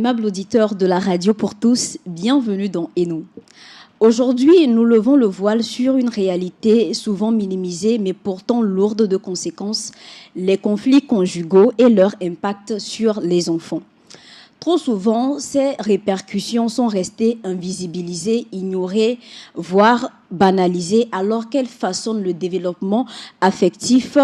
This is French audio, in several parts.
aimables auditeurs de la radio pour tous, bienvenue dans Et nous. Aujourd'hui, nous levons le voile sur une réalité souvent minimisée mais pourtant lourde de conséquences, les conflits conjugaux et leur impact sur les enfants. Trop souvent, ces répercussions sont restées invisibilisées, ignorées, voire banalisées, alors qu'elles façonnent le développement affectif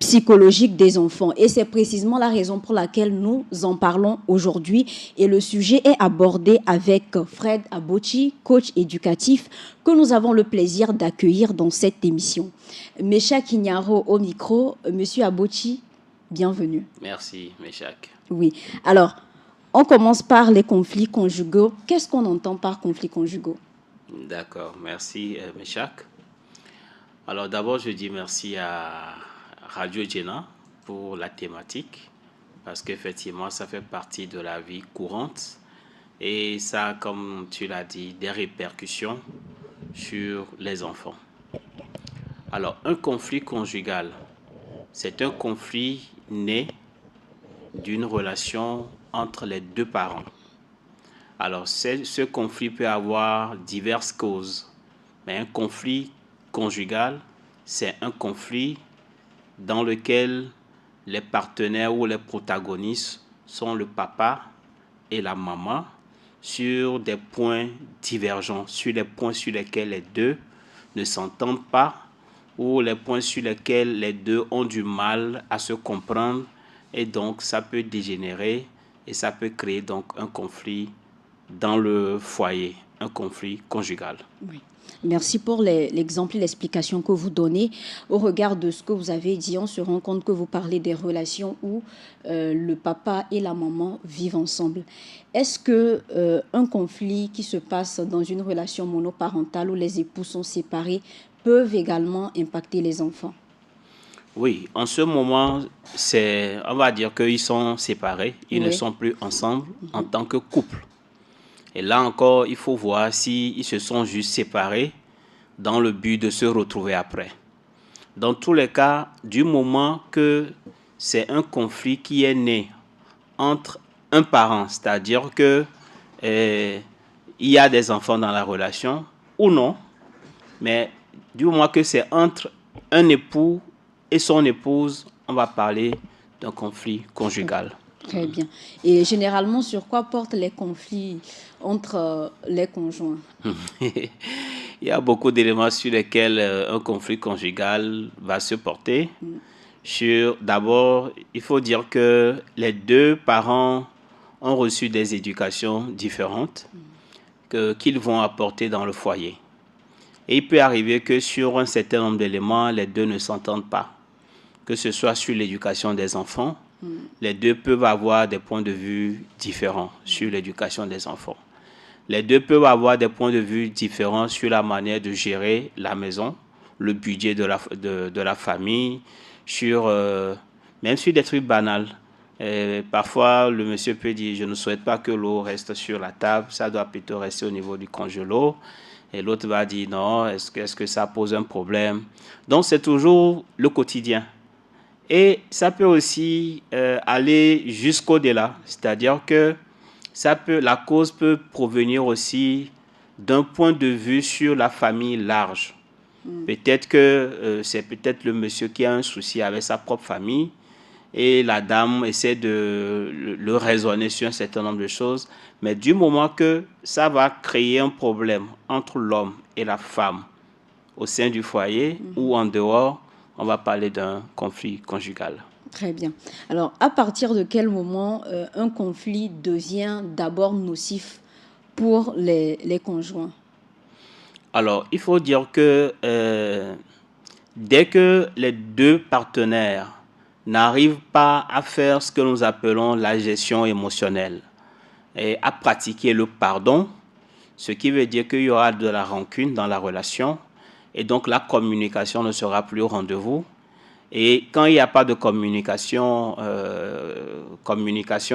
psychologique des enfants. Et c'est précisément la raison pour laquelle nous en parlons aujourd'hui. Et le sujet est abordé avec Fred Abochi, coach éducatif, que nous avons le plaisir d'accueillir dans cette émission. Meshak Ignaro au micro. Monsieur Abochi, bienvenue. Merci, Meshak. Oui. Alors, on commence par les conflits conjugaux. Qu'est-ce qu'on entend par conflits conjugaux? D'accord, merci, Meshak. Alors, d'abord, je dis merci à Radio Djena pour la thématique, parce qu'effectivement, ça fait partie de la vie courante et ça, comme tu l'as dit, des répercussions sur les enfants. Alors, un conflit conjugal, c'est un conflit né d'une relation entre les deux parents. Alors, ce conflit peut avoir diverses causes, mais un conflit conjugal, c'est un conflit dans lequel les partenaires ou les protagonistes sont le papa et la maman sur des points divergents, sur les points sur lesquels les deux ne s'entendent pas ou les points sur lesquels les deux ont du mal à se comprendre et donc ça peut dégénérer et ça peut créer donc un conflit dans le foyer, un conflit conjugal. Oui. Merci pour l'exemple et l'explication que vous donnez. Au regard de ce que vous avez dit, on se rend compte que vous parlez des relations où le papa et la maman vivent ensemble. Est-ce qu'un conflit qui se passe dans une relation monoparentale où les époux sont séparés peuvent également impacter les enfants? Oui, en ce moment, on va dire qu'ils sont séparés, ils ne sont plus ensemble en tant que couple. Et là encore, il faut voir s'ils se sont juste séparés dans le but de se retrouver après. Dans tous les cas, du moment que c'est un conflit qui est né entre un parent, c'est-à-dire que il y a des enfants dans la relation ou non, mais du moment que c'est entre un époux et son épouse, on va parler d'un conflit conjugal. Très bien. Et généralement, sur quoi portent les conflits entre les conjoints? Il y a beaucoup d'éléments sur lesquels un conflit conjugal va se porter. D'abord, il faut dire que les deux parents ont reçu des éducations différentes qu'ils vont apporter dans le foyer. Et il peut arriver que sur un certain nombre d'éléments, les deux ne s'entendent pas. Que ce soit sur l'éducation des enfants, les deux peuvent avoir des points de vue différents sur l'éducation des enfants. Les deux peuvent avoir des points de vue différents sur la manière de gérer la maison, le budget de la famille, même sur des trucs banals. Parfois, le monsieur peut dire « je ne souhaite pas que l'eau reste sur la table, ça doit plutôt rester au niveau du congélo ». Et l'autre va dire « non, est-ce que ça pose un problème ?» Donc, c'est toujours le quotidien. Et ça peut aussi aller jusqu'au-delà, c'est-à-dire que la cause peut provenir aussi d'un point de vue sur la famille large. Peut-être que c'est peut-être le monsieur qui a un souci avec sa propre famille et la dame essaie de le raisonner sur un certain nombre de choses, mais du moment que ça va créer un problème entre l'homme et la femme au sein du foyer ou en dehors, on va parler d'un conflit conjugal. Très bien. Alors, à partir de quel moment un conflit devient d'abord nocif pour les conjoints? Alors, il faut dire que dès que les deux partenaires n'arrivent pas à faire ce que nous appelons la gestion émotionnelle et à pratiquer le pardon, ce qui veut dire qu'il y aura de la rancune dans la relation et donc la communication ne sera plus au rendez-vous. Et quand il n'y a pas de communication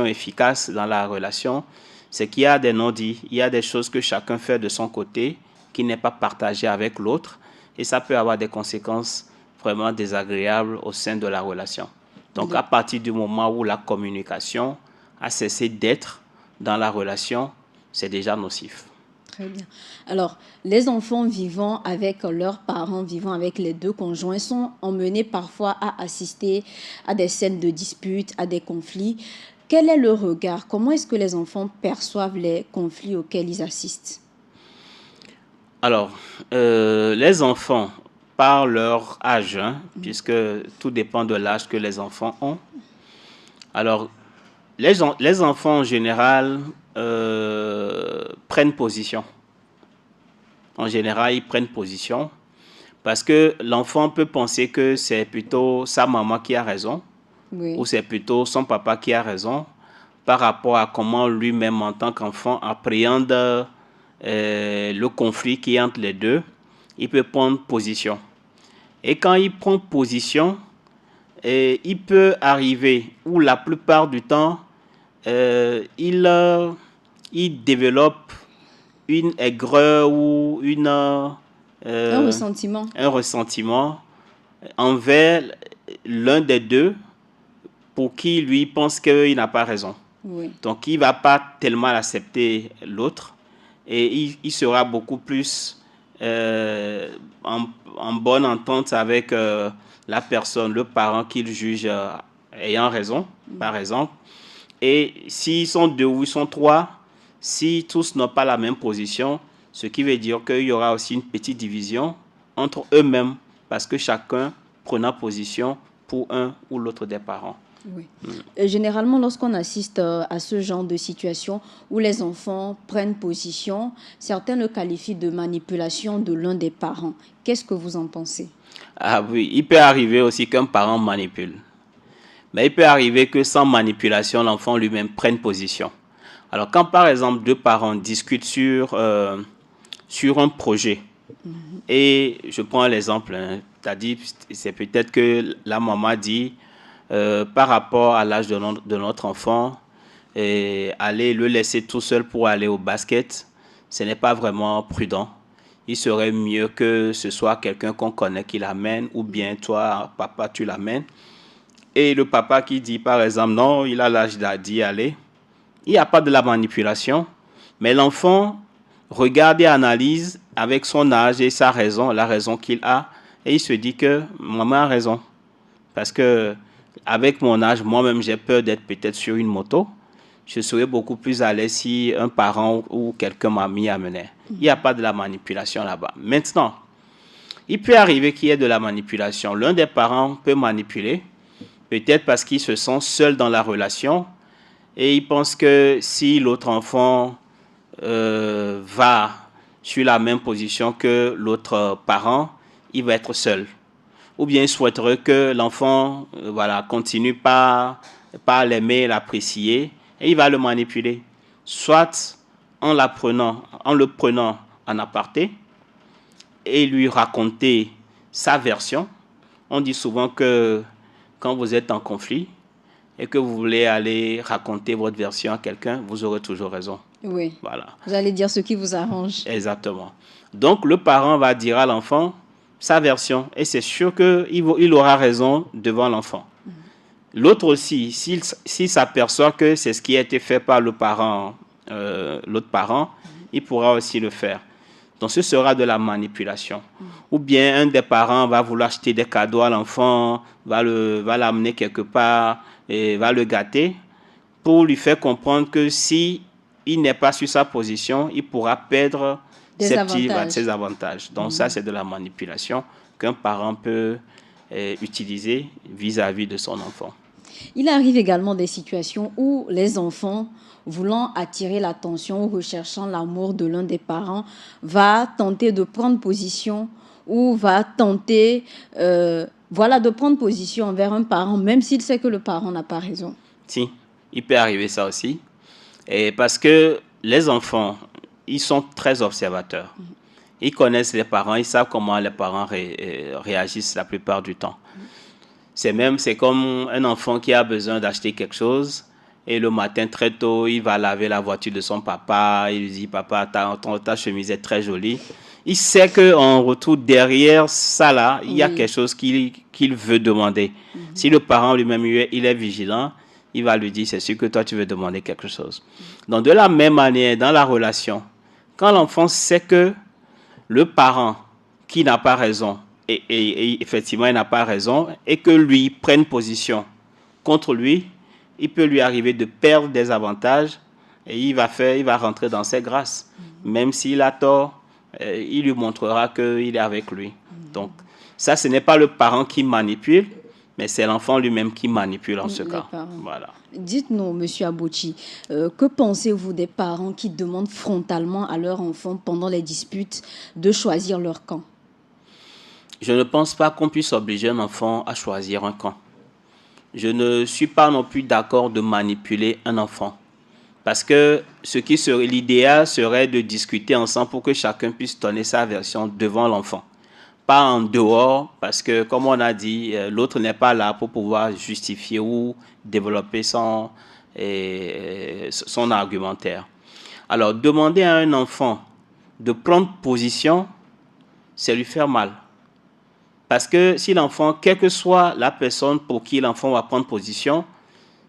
efficace dans la relation, c'est qu'il y a des non-dits, il y a des choses que chacun fait de son côté qui n'est pas partagé avec l'autre et ça peut avoir des conséquences vraiment désagréables au sein de la relation. Donc à partir du moment où la communication a cessé d'être dans la relation, c'est déjà nocif. Très bien. Alors, les enfants vivant avec leurs parents, vivant avec les deux conjoints, sont emmenés parfois à assister à des scènes de disputes, à des conflits. Quel est le regard? Comment est-ce que les enfants perçoivent les conflits auxquels ils assistent? Alors, les enfants, par leur âge, puisque tout dépend de l'âge que les enfants ont. Alors, les enfants en général prennent position. En général, ils prennent position parce que l'enfant peut penser que c'est plutôt sa maman qui a raison ou c'est plutôt son papa qui a raison par rapport à comment lui-même, en tant qu'enfant, appréhende le conflit qui est entre les deux. Il peut prendre position. Et quand il prend position, il peut arriver, ou la plupart du temps, il développe une aigreur ou Un ressentiment. un ressentiment envers l'un des deux pour qui lui pense qu'il n'a pas raison. Oui. Donc il ne va pas tellement accepter l'autre et il sera beaucoup plus en bonne entente avec la personne, le parent qu'il juge ayant raison, par exemple. Et s'ils sont deux ou ils sont trois, si tous n'ont pas la même position, ce qui veut dire qu'il y aura aussi une petite division entre eux-mêmes parce que chacun prenant position pour un ou l'autre des parents. Oui. Généralement, lorsqu'on assiste à ce genre de situation où les enfants prennent position, certains le qualifient de manipulation de l'un des parents. Qu'est-ce que vous en pensez? Ah oui, il peut arriver aussi qu'un parent manipule. Mais il peut arriver que sans manipulation, l'enfant lui-même prenne position. Alors quand par exemple deux parents discutent sur un projet, et je prends l'exemple, c'est-à-dire c'est peut-être que la maman dit par rapport à l'âge de notre enfant, aller le laisser tout seul pour aller au basket, ce n'est pas vraiment prudent. Il serait mieux que ce soit quelqu'un qu'on connaît qui l'amène, ou bien toi, papa, tu l'amènes. Et le papa qui dit, par exemple, non, il a l'âge d'y aller. Il n'y a pas de la manipulation, mais l'enfant regarde et analyse avec son âge et sa raison, la raison qu'il a, et il se dit que maman a raison. Parce que avec mon âge, moi-même, j'ai peur d'être peut-être sur une moto. Je serais beaucoup plus à l'aise si un parent ou quelqu'un m'a mis à mener. Il n'y a pas de la manipulation là-bas. Maintenant, il peut arriver qu'il y ait de la manipulation. L'un des parents peut manipuler, peut-être parce qu'il se sent seul dans la relation et il pense que si l'autre enfant va sur la même position que l'autre parent, il va être seul. Ou bien il souhaiterait que l'enfant continue par l'aimer, l'apprécier, et il va le manipuler. Soit en le prenant en aparté et lui raconter sa version. On dit souvent que quand vous êtes en conflit et que vous voulez aller raconter votre version à quelqu'un, vous aurez toujours raison. Oui. Voilà. Vous allez dire ce qui vous arrange. Exactement. Donc le parent va dire à l'enfant sa version et c'est sûr qu'il aura raison devant l'enfant. L'autre aussi, s'il s'aperçoit que c'est ce qui a été fait par l'autre parent, il pourra aussi le faire. Donc ce sera de la manipulation. Ou bien un des parents va vouloir acheter des cadeaux à l'enfant, va l'amener quelque part et va le gâter pour lui faire comprendre que si il n'est pas sur sa position, il pourra perdre ses avantages. Donc ça, c'est de la manipulation qu'un parent peut utiliser vis-à-vis de son enfant. Il arrive également des situations où les enfants, voulant attirer l'attention ou recherchant l'amour de l'un des parents, va tenter de prendre position ou va tenter de prendre position envers un parent, même s'il sait que le parent n'a pas raison. Si, il peut arriver ça aussi. Et parce que les enfants, ils sont très observateurs. Ils connaissent les parents, ils savent comment les parents réagissent la plupart du temps. C'est comme un enfant qui a besoin d'acheter quelque chose et le matin très tôt, il va laver la voiture de son papa. Il lui dit, papa, ta chemise est très jolie. Il sait qu'en retour, derrière ça là, il y a quelque chose qu'il veut demander. Si le parent lui-même il est vigilant, il va lui dire, c'est sûr que toi, tu veux demander quelque chose. Donc, de la même manière, dans la relation, quand l'enfant sait que le parent qui n'a pas raison, et effectivement, il n'a pas raison, et que lui prenne position contre lui, il peut lui arriver de perdre des avantages et il va rentrer dans ses grâces. Même s'il a tort, il lui montrera qu'il est avec lui. Donc, ça, ce n'est pas le parent qui manipule, mais c'est l'enfant lui-même qui manipule en ce cas. Voilà. Dites-nous, Monsieur Abouchi, que pensez-vous des parents qui demandent frontalement à leur enfant pendant les disputes de choisir leur camp? Je ne pense pas qu'on puisse obliger un enfant à choisir un camp. Je ne suis pas non plus d'accord de manipuler un enfant. Parce que l'idéal serait de discuter ensemble pour que chacun puisse donner sa version devant l'enfant. Pas en dehors, parce que comme on a dit, l'autre n'est pas là pour pouvoir justifier ou développer son argumentaire. Alors, demander à un enfant de prendre position, c'est lui faire mal. Parce que si l'enfant, quelle que soit la personne pour qui l'enfant va prendre position,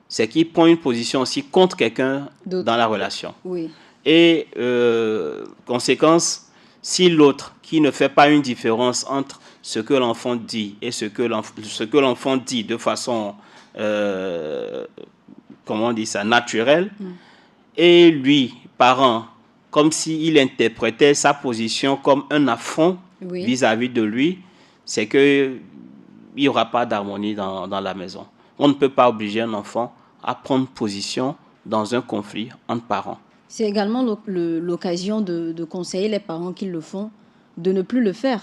c'est qu'il prend une position aussi contre quelqu'un dans la relation. Oui. Et conséquence, si l'autre qui ne fait pas une différence entre ce que l'enfant dit et ce que l'enfant dit de façon, comment on dit ça, naturelle, et lui, parent, comme s'il interprétait sa position comme un affront vis-à-vis de lui, c'est qu'il n'y aura pas d'harmonie dans la maison. On ne peut pas obliger un enfant à prendre position dans un conflit entre parents. C'est également l'occasion de conseiller les parents qui le font de ne plus le faire.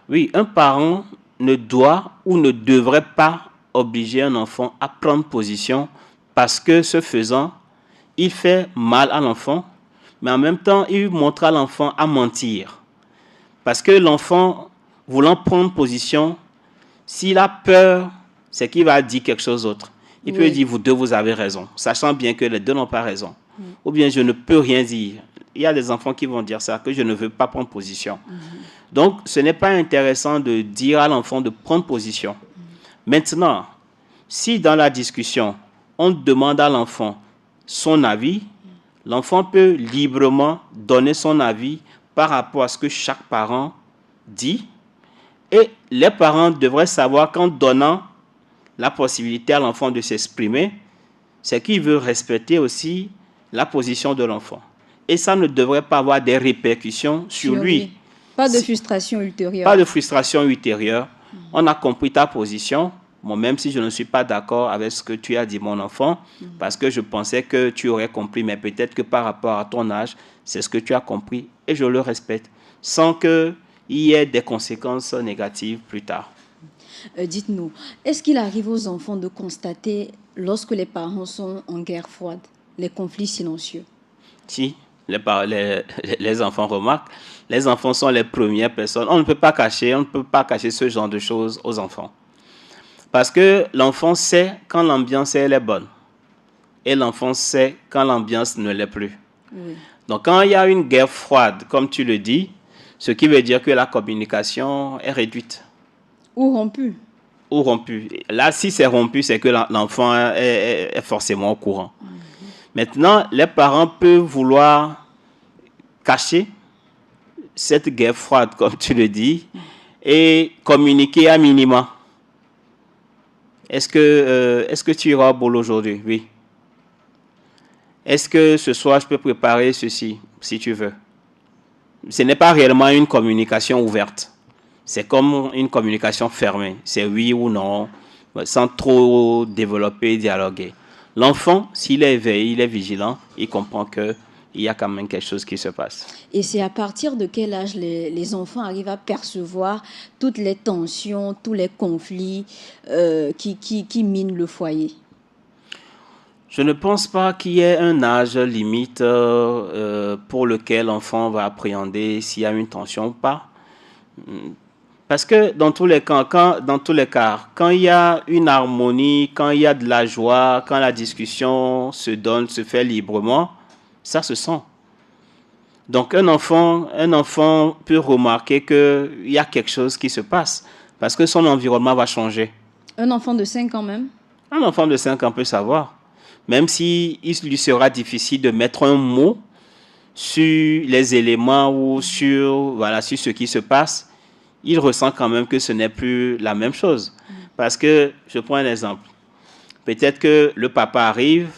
Oui, un parent ne doit ou ne devrait pas obliger un enfant à prendre position parce que ce faisant, il fait mal à l'enfant, mais en même temps, il montre à l'enfant à mentir. Parce que l'enfant, voulant prendre position, s'il a peur, c'est qu'il va dire quelque chose d'autre. Il peut dire, vous deux, vous avez raison, sachant bien que les deux n'ont pas raison. Ou bien, je ne peux rien dire. Il y a des enfants qui vont dire ça, que je ne veux pas prendre position. Donc, ce n'est pas intéressant de dire à l'enfant de prendre position. Maintenant, si dans la discussion, on demande à l'enfant son avis, l'enfant peut librement donner son avis par rapport à ce que chaque parent dit. Et les parents devraient savoir qu'en donnant la possibilité à l'enfant de s'exprimer, c'est qu'il veut respecter aussi la position de l'enfant. Et ça ne devrait pas avoir des répercussions sur lui. Pas de frustration ultérieure. Pas de frustration ultérieure. On a compris ta position. Bon, même si je ne suis pas d'accord avec ce que tu as dit, mon enfant, parce que je pensais que tu aurais compris, mais peut-être que par rapport à ton âge, c'est ce que tu as compris et je le respecte, sans qu'il y ait des conséquences négatives plus tard. Dites-nous, est-ce qu'il arrive aux enfants de constater, lorsque les parents sont en guerre froide, les conflits silencieux? Si, les enfants remarquent, les enfants sont les premières personnes. On ne peut pas cacher ce genre de choses aux enfants. Parce que l'enfant sait quand l'ambiance elle est bonne. Et l'enfant sait quand l'ambiance ne l'est plus. Oui. Donc quand il y a une guerre froide, comme tu le dis, ce qui veut dire que la communication est réduite. Ou rompue. Ou rompue. Là, si c'est rompu, c'est que l'enfant est forcément au courant. Maintenant, les parents peuvent vouloir cacher cette guerre froide, comme tu le dis, et communiquer à minima. Est-ce que tu iras au boulot aujourd'hui? Oui. Est-ce que ce soir, je peux préparer ceci, si tu veux? Ce n'est pas réellement une communication ouverte. C'est comme une communication fermée. C'est oui ou non, sans trop développer et dialoguer. L'enfant, s'il est éveillé, il est vigilant, il comprend qu'il y a quand même quelque chose qui se passe. Et c'est à partir de quel âge les enfants arrivent à percevoir toutes les tensions, tous les conflits qui minent le foyer? Je ne pense pas qu'il y ait un âge limite pour lequel l'enfant va appréhender s'il y a une tension ou pas. Parce que dans tous les cas, quand il y a une harmonie, quand il y a de la joie, quand la discussion se fait librement, ça se sent. Donc un enfant peut remarquer qu'il y a quelque chose qui se passe parce que son environnement va changer. Un enfant de 5 ans même? Un enfant de 5 ans peut savoir. Même si il lui sera difficile de mettre un mot sur les éléments ou sur, voilà, sur ce qui se passe, il ressent quand même que ce n'est plus la même chose. Parce que, je prends un exemple. Peut-être que le papa arrive,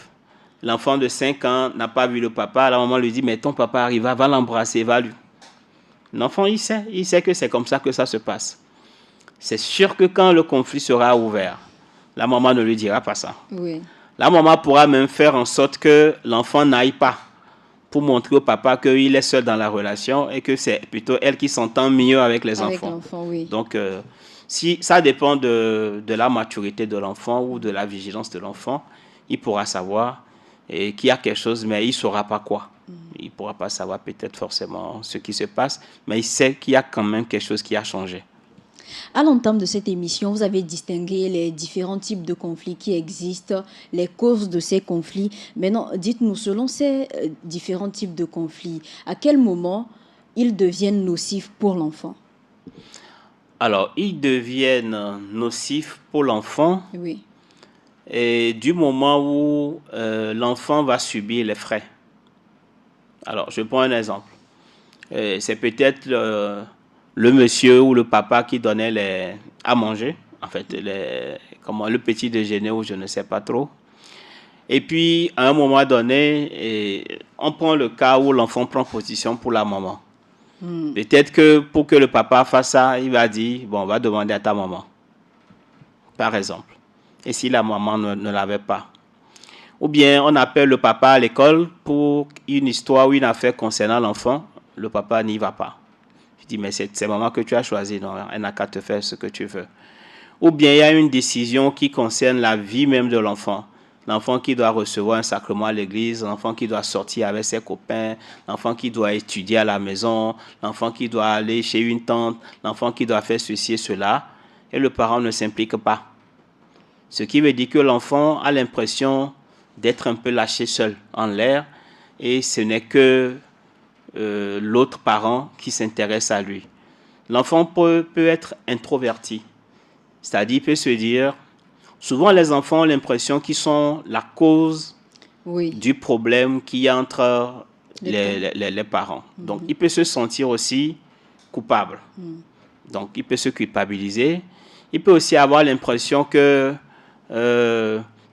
l'enfant de 5 ans n'a pas vu le papa, la maman lui dit, mais ton papa arrive, va l'embrasser, va lui. L'enfant, il sait que c'est comme ça que ça se passe. C'est sûr que quand le conflit sera ouvert, la maman ne lui dira pas ça. Oui. La maman pourra même faire en sorte que l'enfant n'aille pas pour montrer au papa qu'il est seul dans la relation et que c'est plutôt elle qui s'entend mieux avec les Avec enfants. l'enfant, oui. Donc, si ça dépend de la maturité de l'enfant ou de la vigilance de l'enfant, il pourra savoir qu'il y a quelque chose, mais il ne saura pas quoi. Il ne pourra pas savoir peut-être forcément ce qui se passe, mais il sait qu'il y a quand même quelque chose qui a changé. À l'entame de cette émission, vous avez distingué les différents types de conflits qui existent, les causes de ces conflits. Maintenant, dites-nous, selon ces différents types de conflits, à quel moment ils deviennent nocifs pour l'enfant? Alors, ils deviennent nocifs pour l'enfant Oui. et du moment où l'enfant va subir les frais. Alors, je prends un exemple. C'est peut-être le monsieur ou le papa qui donnait à manger, en fait, le petit déjeuner ou je ne sais pas trop. Et puis, à un moment donné, on prend le cas où l'enfant prend position pour la maman. Peut-être que pour que le papa fasse ça, il va dire, bon, on va demander à ta maman, par exemple. Et si la maman ne l'avait pas. Ou bien, on appelle le papa à l'école pour une histoire ou une affaire concernant l'enfant. Le papa n'y va pas. Je dis, mais c'est maman que tu as choisi. Non, elle n'a qu'à te faire ce que tu veux. Ou bien, il y a une décision qui concerne la vie même de l'enfant. L'enfant qui doit recevoir un sacrement à l'église, l'enfant qui doit sortir avec ses copains, l'enfant qui doit étudier à la maison, l'enfant qui doit aller chez une tante, l'enfant qui doit faire ceci et cela. Et le parent ne s'implique pas. Ce qui veut dire que l'enfant a l'impression d'être un peu lâché seul en l'air et ce n'est que l'autre parent qui s'intéresse à lui. L'enfant peut être introverti, c'est-à-dire il peut se dire, souvent les enfants ont l'impression qu'ils sont la cause du problème qu'il y a entre les parents. Donc il peut se sentir aussi coupable. Donc il peut se culpabiliser. Il peut aussi avoir l'impression que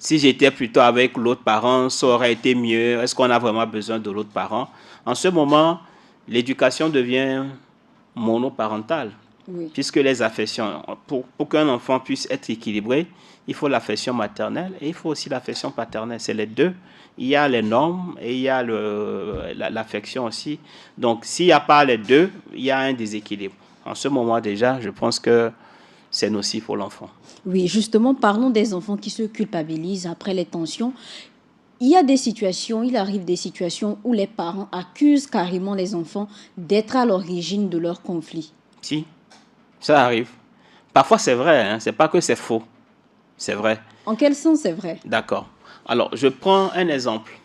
si j'étais plutôt avec l'autre parent, ça aurait été mieux. Est-ce qu'on a vraiment besoin de l'autre parent? En ce moment, l'éducation devient monoparentale. Oui. Puisque les affections, pour qu'un enfant puisse être équilibré, il faut l'affection maternelle et il faut aussi l'affection paternelle. C'est les deux. Il y a les normes et il y a l'affection aussi. Donc, s'il n'y a pas les deux, il y a un déséquilibre. En ce moment déjà, je pense que c'est nocif pour l'enfant. Oui, justement, parlons des enfants qui se culpabilisent après les tensions. Il arrive des situations où les parents accusent carrément les enfants d'être à l'origine de leur conflit. Si, ça arrive. Parfois, c'est vrai, hein, c'est pas que c'est faux. C'est vrai. En quel sens c'est vrai? D'accord. Alors, je prends un exemple.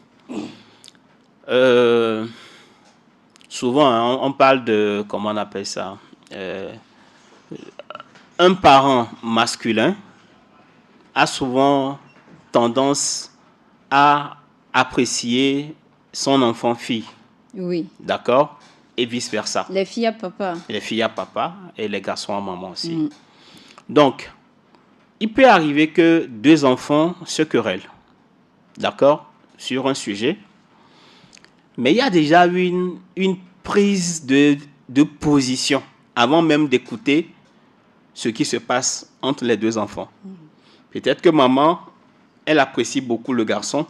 Souvent, hein, on parle de, comment on appelle ça, un parent masculin a souvent tendance à apprécier son enfant fille. Oui. D'accord? Et vice-versa. Les filles à papa. Les filles à papa et les garçons à maman aussi. Donc, il peut arriver que deux enfants se querellent. D'accord? Sur un sujet. Mais il y a déjà une prise de position avant même d'écouter ce qui se passe entre les deux enfants. Peut-être que maman, elle apprécie beaucoup le garçon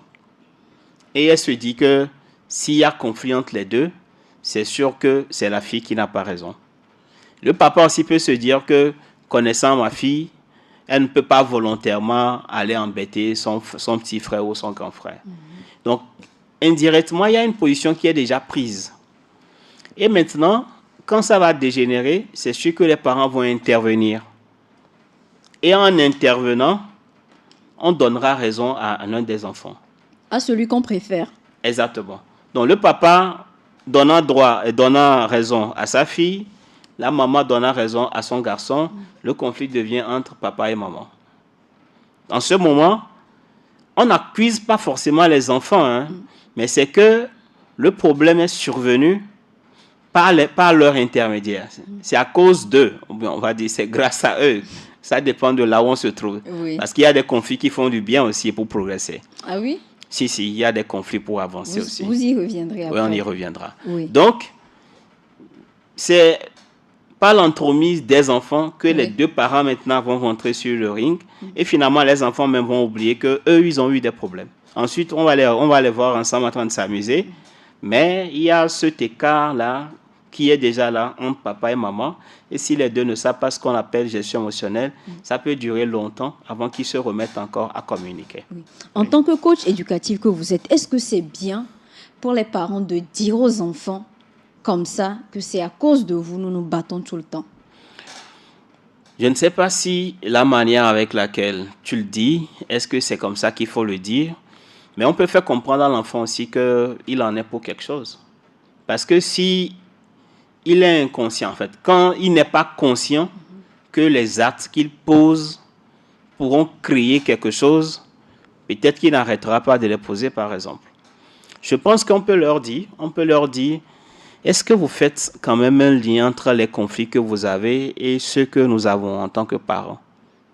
et elle se dit que s'il y a conflit entre les deux, c'est sûr que c'est la fille qui n'a pas raison. Le papa aussi peut se dire que, connaissant ma fille, elle ne peut pas volontairement aller embêter son petit frère ou son grand frère. Donc, indirectement, il y a une position qui est déjà prise. Et maintenant, quand ça va dégénérer, c'est sûr que les parents vont intervenir. Et en intervenant, on donnera raison à l'un des enfants. À celui qu'on préfère. Exactement. Donc le papa donnant raison à sa fille, la maman donnant raison à son garçon, le conflit devient entre papa et maman. En ce moment, on n'accuse pas forcément les enfants, hein, mais c'est que le problème est survenu par leur intermédiaire. C'est à cause d'eux, on va dire, c'est grâce à eux. Ça dépend de là où on se trouve. Oui. Parce qu'il y a des conflits qui font du bien aussi pour progresser. Ah oui? Si, il y a des conflits pour avancer aussi. Vous y reviendrez après. Oui, on y reviendra. Oui. Donc, c'est par l'entremise des enfants que les deux parents maintenant vont rentrer sur le ring. Et finalement, les enfants même vont oublier qu'eux, ils ont eu des problèmes. Ensuite, on va les voir ensemble en train de s'amuser. Mais il y a cet écart-là qui est déjà là entre papa et maman. Et si les deux ne savent pas ce qu'on appelle gestion émotionnelle, ça peut durer longtemps avant qu'ils se remettent encore à communiquer. Oui. En tant que coach éducatif que vous êtes, est-ce que c'est bien pour les parents de dire aux enfants comme ça que c'est à cause de vous, nous nous battons tout le temps? Je ne sais pas si la manière avec laquelle tu le dis, est-ce que c'est comme ça qu'il faut le dire? Mais on peut faire comprendre à l'enfant aussi qu'il en est pour quelque chose. Parce que si il est inconscient, en fait, quand il n'est pas conscient que les actes qu'il pose pourront créer quelque chose, peut-être qu'il n'arrêtera pas de les poser, par exemple. Je pense qu'on peut leur dire, est-ce que vous faites quand même un lien entre les conflits que vous avez et ceux que nous avons en tant que parents?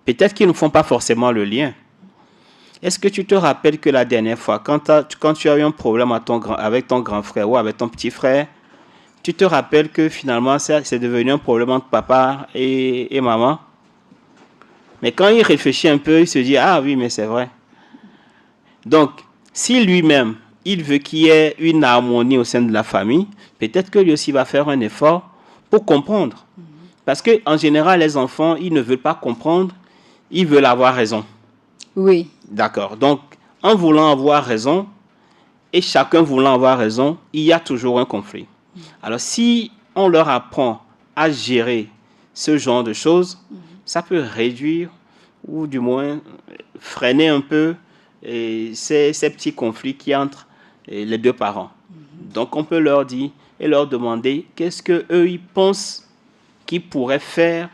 Peut-être qu'ils ne font pas forcément le lien. Est-ce que tu te rappelles que la dernière fois, quand tu as eu un problème avec ton grand frère ou avec ton petit frère, tu te rappelles que finalement, c'est devenu un problème entre papa et maman? Mais quand il réfléchit un peu, il se dit, ah oui, mais c'est vrai. Donc, si lui-même, il veut qu'il y ait une harmonie au sein de la famille, peut-être que lui aussi va faire un effort pour comprendre. Parce qu'en général, les enfants, ils ne veulent pas comprendre, ils veulent avoir raison. Oui. D'accord. Donc, en voulant avoir raison, et chacun voulant avoir raison, il y a toujours un conflit. Alors, si on leur apprend à gérer ce genre de choses, ça peut réduire ou du moins freiner un peu ces petits conflits qui entrent les deux parents. Donc, on peut leur dire et leur demander qu'est-ce qu'eux, ils pensent qu'ils pourraient faire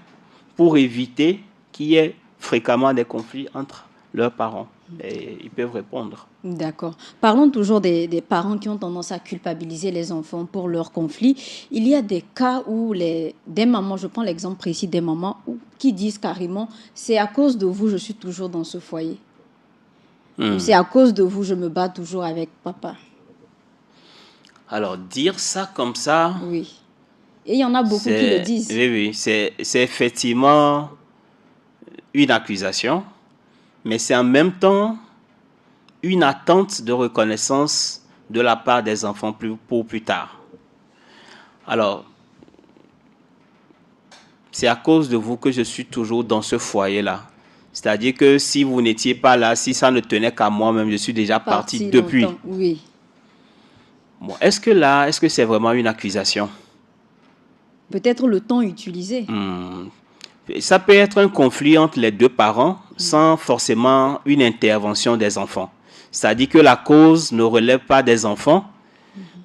pour éviter qu'il y ait fréquemment des conflits entre leurs parents. Et ils peuvent répondre. D'accord. Parlons toujours des parents qui ont tendance à culpabiliser les enfants pour leurs conflits. Il y a des cas où des mamans, je prends l'exemple précis des mamans, qui disent carrément « c'est à cause de vous, je suis toujours dans ce foyer ». C'est à cause de vous, je me bats toujours avec papa. Alors, dire ça comme ça... Oui. Et il y en a beaucoup qui le disent. Oui, c'est effectivement une accusation, mais c'est en même temps une attente de reconnaissance de la part des enfants pour plus tard. Alors, c'est à cause de vous que je suis toujours dans ce foyer-là. C'est-à-dire que si vous n'étiez pas là, si ça ne tenait qu'à moi-même, je suis déjà parti depuis. Longtemps. Oui. Bon, est-ce que c'est vraiment une accusation? Peut-être le temps utilisé. Ça peut être un conflit entre les deux parents sans forcément une intervention des enfants. C'est-à-dire que la cause ne relève pas des enfants,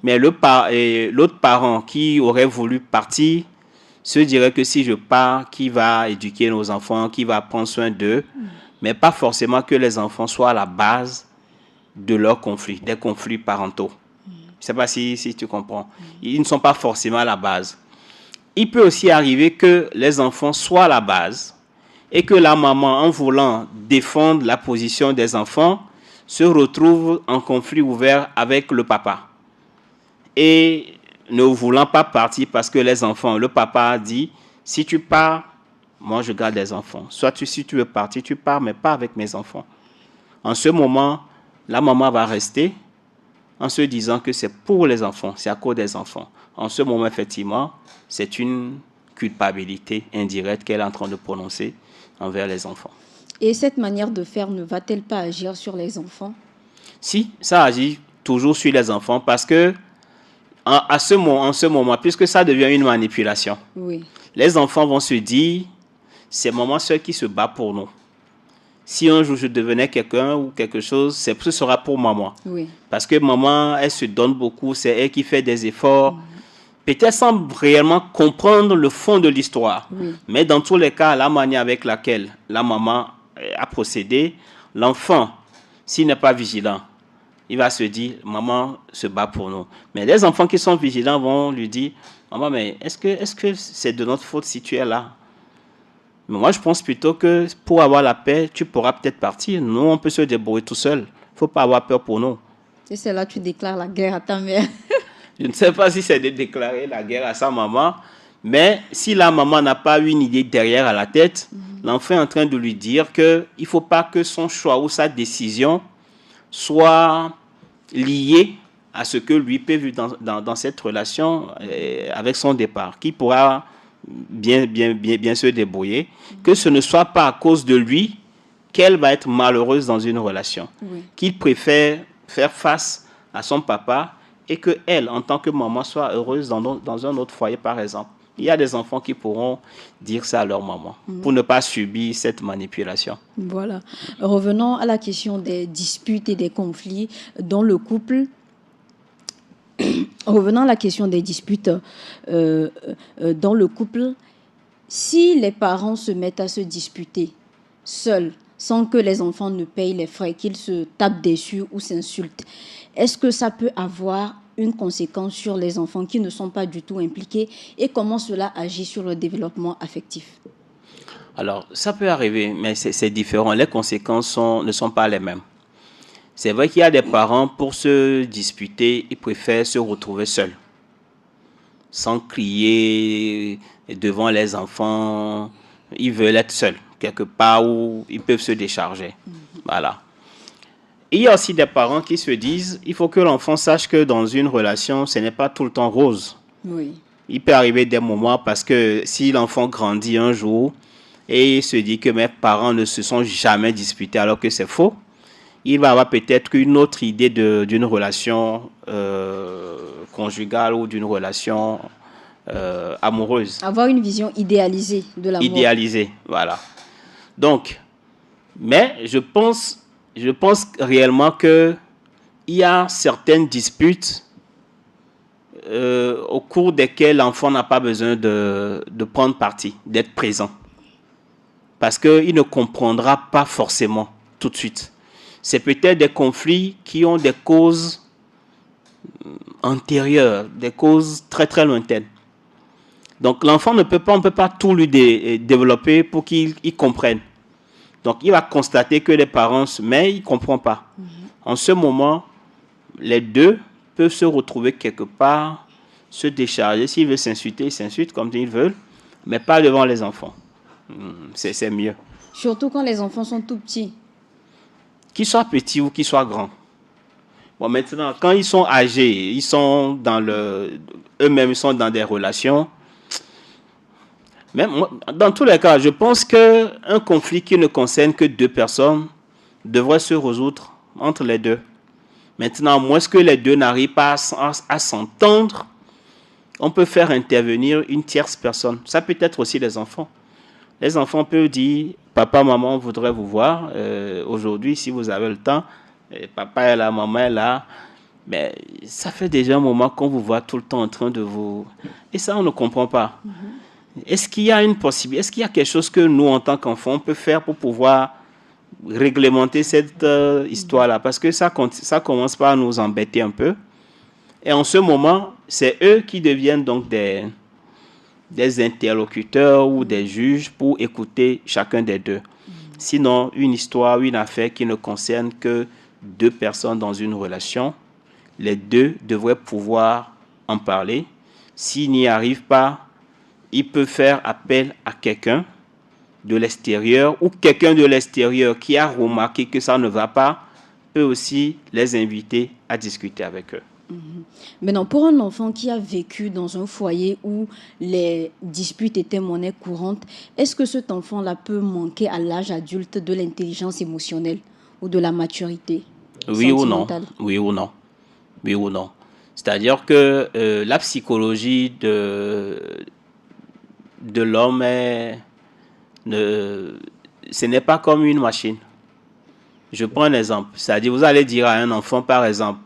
mais l'autre parent qui aurait voulu partir se dirait que si je pars, qui va éduquer nos enfants, qui va prendre soin d'eux, mais pas forcément que les enfants soient à la base de leurs conflits, des conflits parentaux. Je ne sais pas si tu comprends. Ils ne sont pas forcément à la base. Il peut aussi arriver que les enfants soient à la base et que la maman, en voulant défendre la position des enfants, se retrouve en conflit ouvert avec le papa. Et ne voulant pas partir parce que les enfants, le papa a dit, si tu pars, moi je garde les enfants. Soit si tu veux partir, tu pars, mais pas avec mes enfants. En ce moment, la maman va rester en se disant que c'est pour les enfants, c'est à cause des enfants. En ce moment, effectivement, c'est une culpabilité indirecte qu'elle est en train de prononcer envers les enfants. Et cette manière de faire ne va-t-elle pas agir sur les enfants? Si, ça agit toujours sur les enfants parce que en ce moment, puisque ça devient une manipulation, oui, les enfants vont se dire, c'est maman seule qui se bat pour nous. Si un jour je devenais quelqu'un ou quelque chose, ce sera pour maman. Oui. Parce que maman, elle se donne beaucoup, c'est elle qui fait des efforts, peut-être sans réellement comprendre le fond de l'histoire. Oui. Mais dans tous les cas, la manière avec laquelle la maman a procédé, l'enfant s'il n'est pas vigilant, il va se dire, maman se bat pour nous. Mais les enfants qui sont vigilants vont lui dire, maman, mais est-ce que c'est de notre faute si tu es là? Mais moi, je pense plutôt que pour avoir la paix, tu pourras peut-être partir. Nous, on peut se débrouiller tout seul. Il ne faut pas avoir peur pour nous. Et c'est là que tu déclares la guerre à ta mère. Je ne sais pas si c'est de déclarer la guerre à sa maman, mais si la maman n'a pas une idée derrière à la tête, l'enfant est en train de lui dire qu'il ne faut pas que son choix ou sa décision soit liée à ce que lui peut vivre dans cette relation avec son départ, qui pourra bien se débrouiller, que ce ne soit pas à cause de lui qu'elle va être malheureuse dans une relation, qu'il préfère faire face à son papa et qu'elle, en tant que maman, soit heureuse dans un autre foyer, par exemple. Il y a des enfants qui pourront dire ça à leur maman pour ne pas subir cette manipulation. Voilà. Revenons à la question des disputes et des conflits dans le couple. Revenons à la question des disputes dans le couple. Si les parents se mettent à se disputer seuls, sans que les enfants ne payent les frais, qu'ils se tapent dessus ou s'insultent, est-ce que ça peut avoir une conséquence sur les enfants qui ne sont pas du tout impliqués et comment cela agit sur le développement affectif? Alors, ça peut arriver, mais c'est différent. Les conséquences ne sont pas les mêmes. C'est vrai qu'il y a des parents, pour se disputer, ils préfèrent se retrouver seuls, sans crier devant les enfants. Ils veulent être seuls, quelque part où ils peuvent se décharger. Voilà. Il y a aussi des parents qui se disent, il faut que l'enfant sache que dans une relation, ce n'est pas tout le temps rose. Oui. Il peut arriver des moments parce que si l'enfant grandit un jour et il se dit que mes parents ne se sont jamais disputés alors que c'est faux, il va avoir peut-être une autre idée d'une relation conjugale ou d'une relation amoureuse. Avoir une vision idéalisée de l'amour. Idéalisée, voilà. Donc, mais je pense réellement qu'il y a certaines disputes au cours desquelles l'enfant n'a pas besoin de prendre parti, d'être présent. Parce qu'il ne comprendra pas forcément tout de suite. C'est peut-être des conflits qui ont des causes antérieures, des causes très très lointaines. Donc l'enfant on ne peut pas tout lui développer pour qu'il comprenne. Donc il va constater que les parents, mais il ne comprend pas. En ce moment, les deux peuvent se retrouver quelque part, se décharger. S'ils veulent s'insulter, ils s'insultent comme ils veulent, mais pas devant les enfants. C'est mieux. Surtout quand les enfants sont tout petits. Qu'ils soient petits ou qu'ils soient grands. Bon, maintenant, quand ils sont âgés, ils sont eux-mêmes sont dans des relations. Même dans tous les cas, je pense qu'un conflit qui ne concerne que deux personnes devrait se résoudre entre les deux. Maintenant, à moins que les deux n'arrivent pas à s'entendre, on peut faire intervenir une tierce personne. Ça peut être aussi les enfants. Les enfants peuvent dire, papa, maman, on voudrait vous voir aujourd'hui si vous avez le temps. Papa est là, maman est là. Mais ça fait déjà un moment qu'on vous voit tout le temps en train de vous... Et ça, on ne comprend pas. Est-ce qu'il y a une possibilité, est-ce qu'il y a quelque chose que nous, en tant qu'enfants, on peut faire pour pouvoir réglementer cette histoire-là? Parce que ça commence par nous embêter un peu. Et en ce moment, c'est eux qui deviennent donc des interlocuteurs ou des juges pour écouter chacun des deux. Sinon, une histoire, une affaire qui ne concerne que deux personnes dans une relation, les deux devraient pouvoir en parler. S'ils n'y arrivent pas, ils peuvent faire appel à quelqu'un de l'extérieur ou quelqu'un de l'extérieur qui a remarqué que ça ne va pas, peut aussi les inviter à discuter avec eux. Maintenant, pour un enfant qui a vécu dans un foyer où les disputes étaient monnaie courante, est-ce que cet enfant-là peut manquer à l'âge adulte de l'intelligence émotionnelle ou de la maturité sentimentale? Oui ou non. Oui ou non. C'est-à-dire que la psychologie de l'homme ce n'est pas comme une machine. Je prends un exemple. C'est-à-dire, vous allez dire à un enfant, par exemple,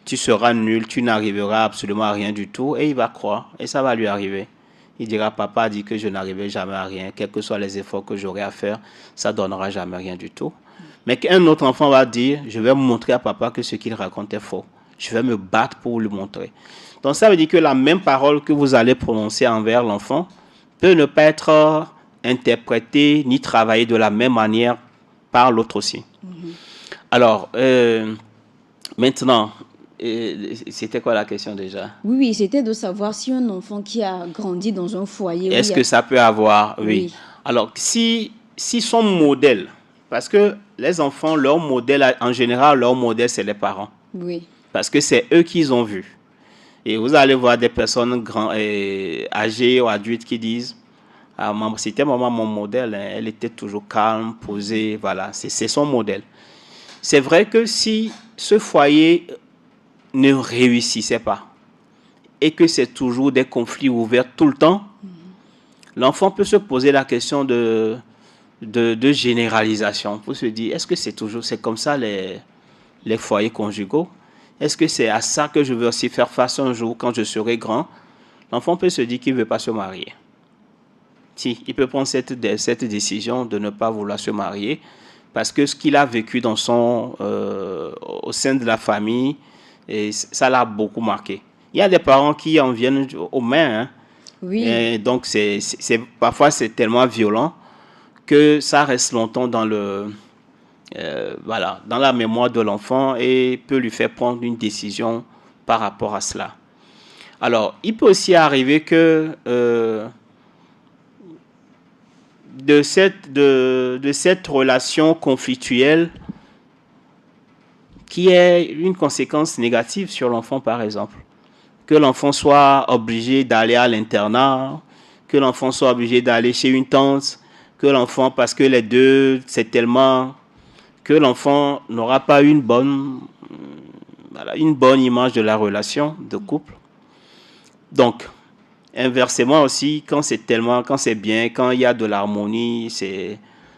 tu seras nul, tu n'arriveras absolument à rien du tout, et il va croire, et ça va lui arriver. Il dira, papa a dit que je n'arriverai jamais à rien, quels que soient les efforts que j'aurai à faire, ça ne donnera jamais rien du tout. Mais qu'un autre enfant va dire, je vais montrer à papa que ce qu'il raconte est faux. Je vais me battre pour lui montrer. Donc ça veut dire que la même parole que vous allez prononcer envers l'enfant peut ne pas être interprétée ni travaillée de la même manière par l'autre aussi. Alors, maintenant, c'était quoi la question déjà? Oui, c'était de savoir si un enfant qui a grandi dans un foyer... Est-ce que ça peut avoir... Oui. Oui. Alors, si son modèle, parce que les enfants, leur modèle, en général, leur modèle, c'est les parents. Oui. Parce que c'est eux qu'ils ont vu. Et vous allez voir des personnes âgées ou adultes qui disent, ah, c'était maman mon modèle, hein, elle était toujours calme, posée, voilà, c'est son modèle. C'est vrai que si ce foyer ne réussissait pas et que c'est toujours des conflits ouverts tout le temps, l'enfant peut se poser la question de généralisation pour se dire, est-ce que c'est comme ça les foyers conjugaux? Est-ce que c'est à ça que je veux aussi faire face un jour quand je serai grand? L'enfant peut se dire qu'il ne veut pas se marier. Si, il peut prendre cette décision de ne pas vouloir se marier parce que ce qu'il a vécu au sein de la famille, et ça l'a beaucoup marqué. Il y a des parents qui en viennent aux mains. Hein. Oui. Et donc, parfois, c'est tellement violent que ça reste longtemps dans dans la mémoire de l'enfant et peut lui faire prendre une décision par rapport à cela. Alors, il peut aussi arriver que de cette relation conflictuelle qui est une conséquence négative sur l'enfant, par exemple. Que l'enfant soit obligé d'aller à l'internat, que l'enfant soit obligé d'aller chez une tante, que l'enfant, parce que les deux, c'est tellement... que l'enfant n'aura pas une bonne image de la relation de couple. Donc, inversement aussi, quand c'est bien, quand il y a de l'harmonie,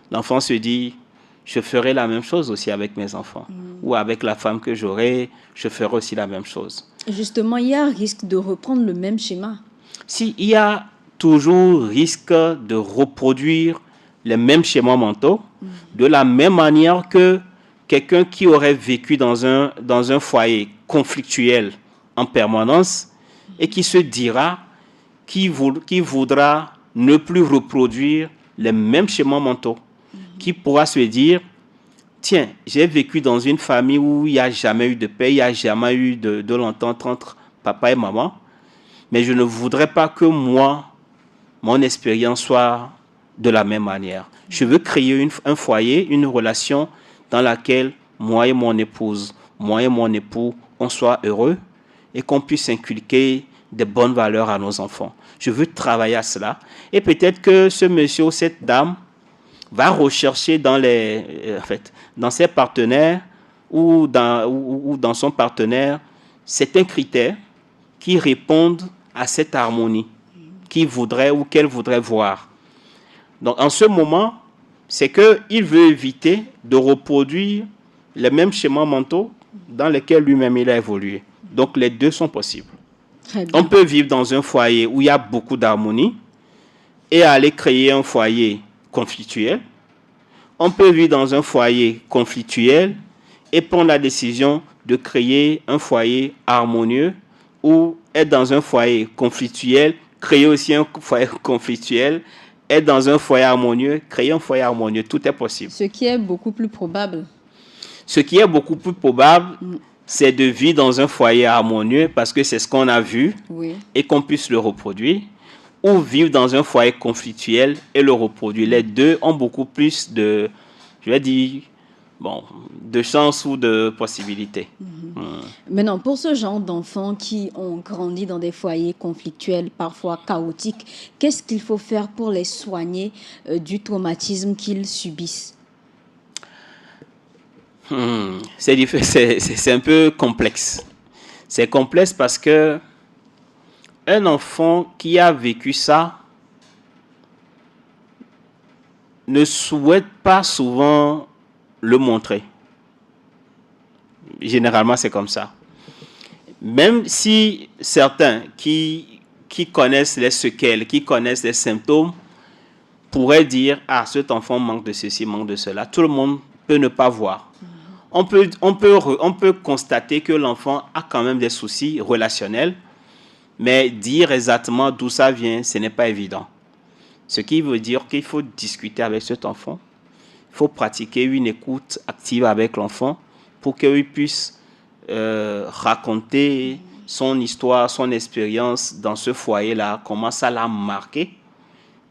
l'enfant se dit, je ferai la même chose aussi avec mes enfants. Ou avec la femme que j'aurai, je ferai aussi la même chose. Justement, il y a un risque de reprendre le même schéma. Si, il y a toujours risque de reproduire les mêmes schémas mentaux, de la même manière que quelqu'un qui aurait vécu dans un foyer conflictuel en permanence et qui se dira qu'il voudra ne plus reproduire les mêmes schémas mentaux, qui pourra se dire, tiens, j'ai vécu dans une famille où il n'y a jamais eu de paix, il n'y a jamais eu de l'entente entre papa et maman, mais je ne voudrais pas que mon expérience soit de la même manière. Je veux créer un foyer, une relation dans laquelle moi et mon épouse, moi et mon époux, on soit heureux et qu'on puisse inculquer des bonnes valeurs à nos enfants. Je veux travailler à cela. Et peut-être que ce monsieur ou cette dame va rechercher dans ses partenaires ou dans son partenaire certains critères qui répondent à cette harmonie qu'il voudrait ou qu'elle voudrait voir. Donc, en ce moment, c'est qu'il veut éviter de reproduire les mêmes schémas mentaux dans lesquels lui-même il a évolué. Donc, les deux sont possibles. On peut vivre dans un foyer où il y a beaucoup d'harmonie et aller créer un foyer conflictuel. On peut vivre dans un foyer conflictuel et prendre la décision de créer un foyer harmonieux ou être dans un foyer conflictuel, créer aussi un foyer conflictuel, être dans un foyer harmonieux, créer un foyer harmonieux. Tout est possible. Ce qui est beaucoup plus probable. Ce qui est beaucoup plus probable, c'est de vivre dans un foyer harmonieux parce que c'est ce qu'on a vu et qu'on puisse le reproduire, ou vivre dans un foyer conflictuel et le reproduire. Les deux ont beaucoup plus de chance ou de possibilités. Maintenant, pour ce genre d'enfants qui ont grandi dans des foyers conflictuels, parfois chaotiques, qu'est-ce qu'il faut faire pour les soigner du traumatisme qu'ils subissent? C'est un peu complexe. C'est complexe parce que un enfant qui a vécu ça ne souhaite pas souvent le montrer. Généralement, c'est comme ça. Même si certains qui connaissent les séquelles, qui connaissent les symptômes, pourrait dire, ah, cet enfant manque de ceci, manque de cela. Tout le monde peut ne pas voir. On peut constater que l'enfant a quand même des soucis relationnels, mais dire exactement d'où ça vient, ce n'est pas évident. Ce qui veut dire qu'il faut discuter avec cet enfant. Il faut pratiquer une écoute active avec l'enfant pour qu'il puisse raconter son histoire, son expérience dans ce foyer-là, comment ça l'a marqué.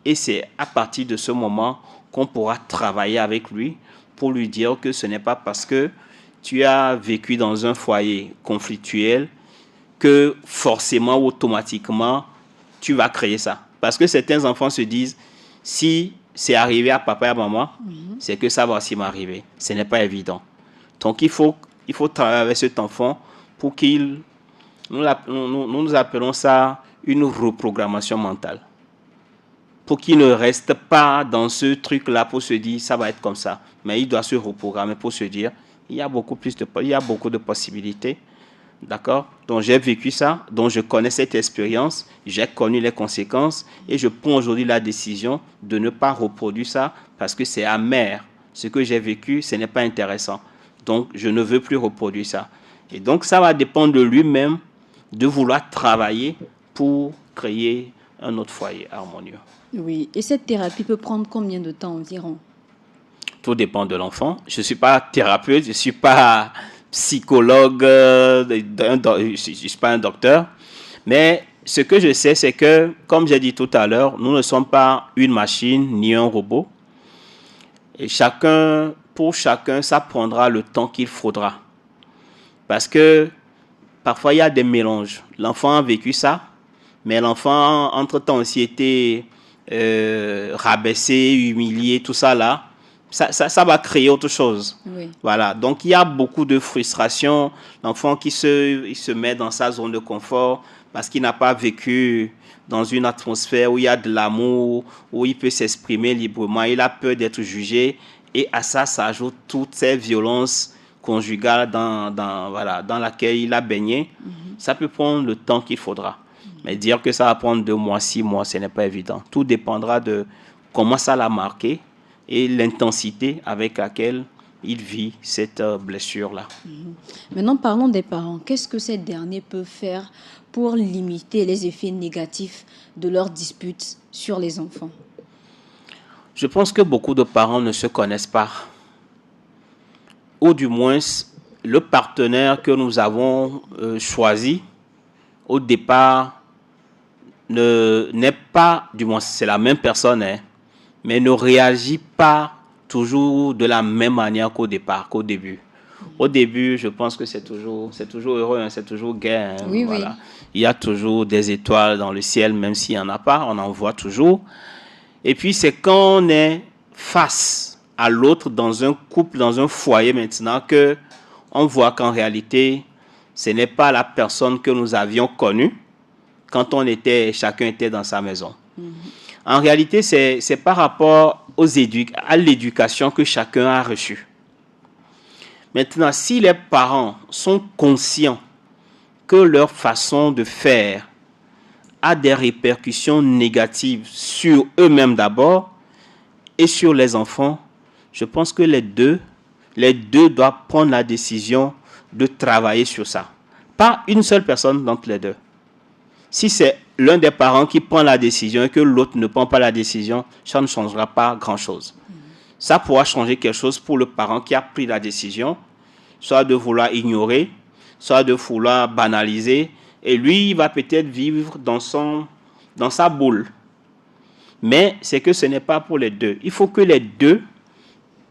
Et c'est à partir de ce moment qu'on pourra travailler avec lui pour lui dire que ce n'est pas parce que tu as vécu dans un foyer conflictuel que forcément, automatiquement, tu vas créer ça. Parce que certains enfants se disent, si c'est arrivé à papa et à maman, c'est que ça va aussi m'arriver. Ce n'est pas évident. Donc, il faut travailler avec cet enfant pour qu'il... Nous appelons ça une reprogrammation mentale. Pour qu'il ne reste pas dans ce truc-là pour se dire, ça va être comme ça. Mais il doit se reprogrammer pour se dire, il y a beaucoup de possibilités. D'accord? Donc, j'ai vécu ça, donc je connais cette expérience, j'ai connu les conséquences et je prends aujourd'hui la décision de ne pas reproduire ça parce que c'est amer. Ce que j'ai vécu, ce n'est pas intéressant. Donc, je ne veux plus reproduire ça. Et donc, ça va dépendre de lui-même de vouloir travailler pour créer un autre foyer harmonieux. Oui, et cette thérapie peut prendre combien de temps environ? Tout dépend de l'enfant. Je ne suis pas thérapeute, je ne suis pas psychologue, je ne suis pas un docteur. Mais ce que je sais, c'est que, comme j'ai dit tout à l'heure, nous ne sommes pas une machine ni un robot. Et pour chacun, ça prendra le temps qu'il faudra. Parce que parfois, il y a des mélanges. L'enfant a vécu ça, mais l'enfant, entre-temps, aussi été rabaissé, humilié, tout ça là. Ça va créer autre chose. Oui. Voilà. Donc, il y a beaucoup de frustration. L'enfant il se met dans sa zone de confort parce qu'il n'a pas vécu dans une atmosphère où il y a de l'amour, où il peut s'exprimer librement. Il a peur d'être jugé. Et à ça ajoute toutes ces violences conjugales dans laquelle il a baigné. Ça peut prendre le temps qu'il faudra. Mais dire que ça va prendre 2 mois, 6 mois, ce n'est pas évident. Tout dépendra de comment ça l'a marqué et l'intensité avec laquelle il vit cette blessure-là. Maintenant, parlons des parents. Qu'est-ce que ces derniers peuvent faire pour limiter les effets négatifs de leurs disputes sur les enfants? Je pense que beaucoup de parents ne se connaissent pas. Ou du moins, le partenaire que nous avons choisi au départ n'est pas, du moins c'est la même personne, mais ne réagit pas toujours de la même manière qu'au début. Au début, je pense que c'est toujours heureux, c'est toujours gai. Oui, voilà. oui. Il y a toujours des étoiles dans le ciel, même s'il n'y en a pas, on en voit toujours. Et puis, c'est quand on est face à l'autre dans un couple, dans un foyer maintenant, qu'on voit qu'en réalité, ce n'est pas la personne que nous avions connue quand chacun était dans sa maison. En réalité, c'est par rapport à l'éducation que chacun a reçue. Maintenant, si les parents sont conscients que leur façon de faire a des répercussions négatives sur eux-mêmes d'abord et sur les enfants, je pense que les deux doivent prendre la décision de travailler sur ça. Pas une seule personne d'entre les deux. Si c'est l'un des parents qui prend la décision et que l'autre ne prend pas la décision, ça ne changera pas grand-chose. Ça pourra changer quelque chose pour le parent qui a pris la décision, soit de vouloir ignorer, soit de vouloir banaliser. Et lui, il va peut-être vivre dans sa boule. Mais c'est que ce n'est pas pour les deux. Il faut que les deux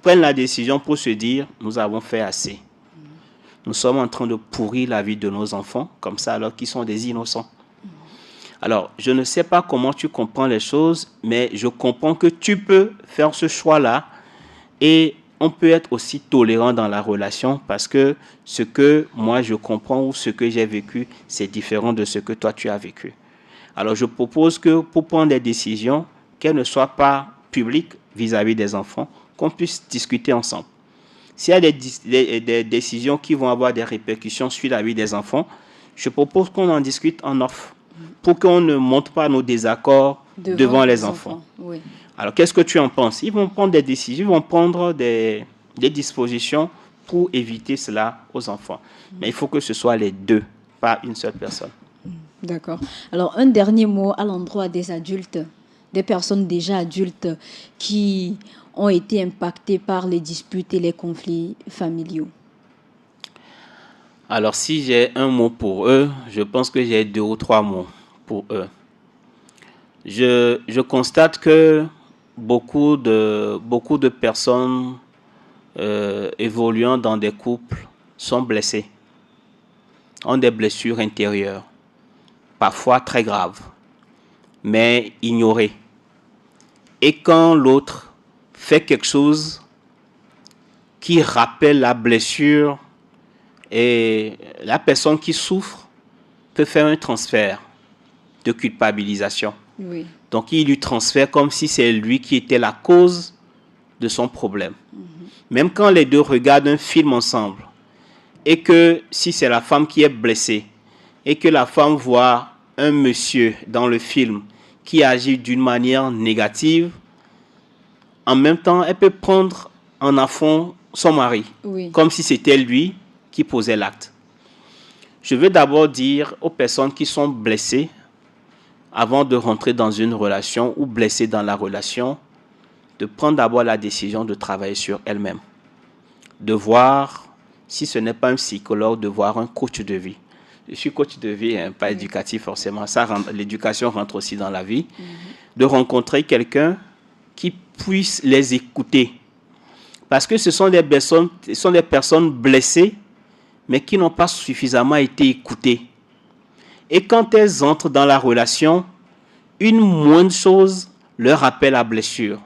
prennent la décision pour se dire, nous avons fait assez. Nous sommes en train de pourrir la vie de nos enfants, comme ça, alors qu'ils sont des innocents. Alors, je ne sais pas comment tu comprends les choses, mais je comprends que tu peux faire ce choix-là et on peut être aussi tolérant dans la relation parce que ce que moi je comprends ou ce que j'ai vécu, c'est différent de ce que toi tu as vécu. Alors, je propose que pour prendre des décisions, qu'elles ne soient pas publiques vis-à-vis des enfants, qu'on puisse discuter ensemble. S'il y a des décisions qui vont avoir des répercussions sur la vie des enfants, je propose qu'on en discute en off pour qu'on ne montre pas nos désaccords devant les enfants. Oui. Alors, qu'est-ce que tu en penses? Ils vont prendre des décisions, ils vont prendre des dispositions pour éviter cela aux enfants. Mais il faut que ce soit les deux, pas une seule personne. D'accord. Alors, un dernier mot à l'endroit des adultes, des personnes déjà adultes qui ont été impactées par les disputes et les conflits familiaux. Alors, si j'ai un mot pour eux, je pense que j'ai 2 ou 3 mots pour eux. Je constate que beaucoup de personnes évoluant dans des couples sont blessées, ont des blessures intérieures, parfois très graves, mais ignorées. Et quand l'autre fait quelque chose qui rappelle la blessure, et la personne qui souffre peut faire un transfert de culpabilisation. Oui. Donc, il lui transfère comme si c'est lui qui était la cause de son problème. Même quand les deux regardent un film ensemble, et que si c'est la femme qui est blessée, et que la femme voit un monsieur dans le film qui agit d'une manière négative, en même temps, elle peut prendre en affront son mari, Oui. comme si c'était lui qui posait l'acte. Je veux d'abord dire aux personnes qui sont blessées, avant de rentrer dans une relation ou blessées dans la relation, de prendre d'abord la décision de travailler sur elles-mêmes. De voir, si ce n'est pas un psychologue, de voir un coach de vie. Je suis coach de vie, hein, pas éducatif forcément. L'éducation rentre aussi dans la vie. De rencontrer quelqu'un qui puisse les écouter. Parce que ce sont des personnes blessées, mais qui n'ont pas suffisamment été écoutées. Et quand elles entrent dans la relation, une moindre chose leur rappelle la blessure.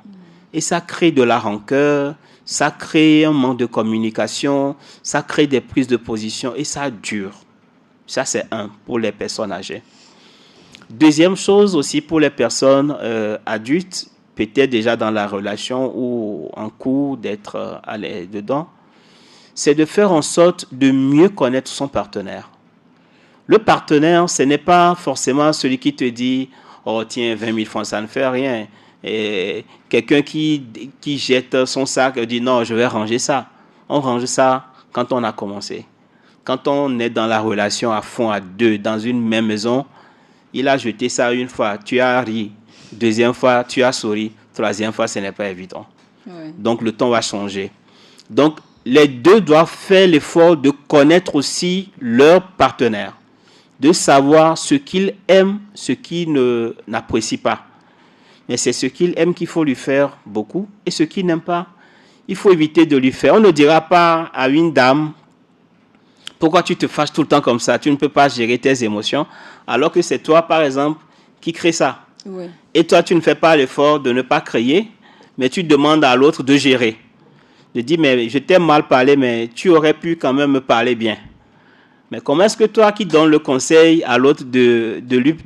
Et ça crée de la rancœur, ça crée un manque de communication, ça crée des prises de position et ça dure. Ça, c'est pour les personnes âgées. Deuxième chose aussi pour les personnes adultes, peut-être déjà dans la relation ou en cours d'être allé dedans, c'est de faire en sorte de mieux connaître son partenaire. Le partenaire, ce n'est pas forcément celui qui te dit « Oh tiens, 20 000 francs, ça ne fait rien ». Et quelqu'un qui jette son sac et dit « Non, je vais ranger ça ». On range ça quand on a commencé. Quand on est dans la relation à fond, à deux, dans une même maison, il a jeté ça une fois, tu as ri. Deuxième fois, tu as souri. Troisième fois, ce n'est pas évident. Ouais. Donc, le temps va changer. Donc, les deux doivent faire l'effort de connaître aussi leur partenaire, de savoir ce qu'il aime, ce qu'il n'apprécie pas. Mais c'est ce qu'il aime qu'il faut lui faire beaucoup et ce qu'il n'aime pas, il faut éviter de lui faire. On ne dira pas à une dame, pourquoi tu te fâches tout le temps comme ça, tu ne peux pas gérer tes émotions, alors que c'est toi, par exemple, qui crée ça. Oui. Et toi, tu ne fais pas l'effort de ne pas créer, mais tu demandes à l'autre de gérer. De dire, mais je t'ai mal parlé, mais tu aurais pu quand même me parler bien. Mais comment est-ce que toi qui donnes le conseil à l'autre de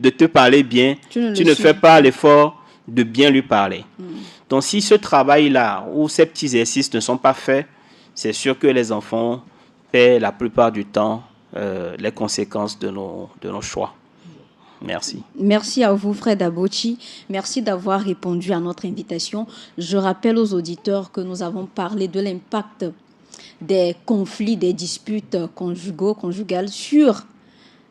te parler bien, tu ne fais pas l'effort de bien lui parler. Donc si ce travail-là ou ces petits exercices ne sont pas faits, c'est sûr que les enfants paient la plupart du temps les conséquences de nos choix. Merci. Merci à vous, Fred Abochi. Merci d'avoir répondu à notre invitation. Je rappelle aux auditeurs que nous avons parlé de l'impact des conflits, des disputes conjugales sur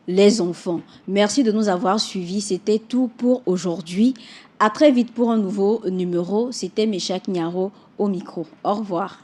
les enfants. Merci de nous avoir suivis. C'était tout pour aujourd'hui. À très vite pour un nouveau numéro. C'était Méchac Niaro au micro. Au revoir.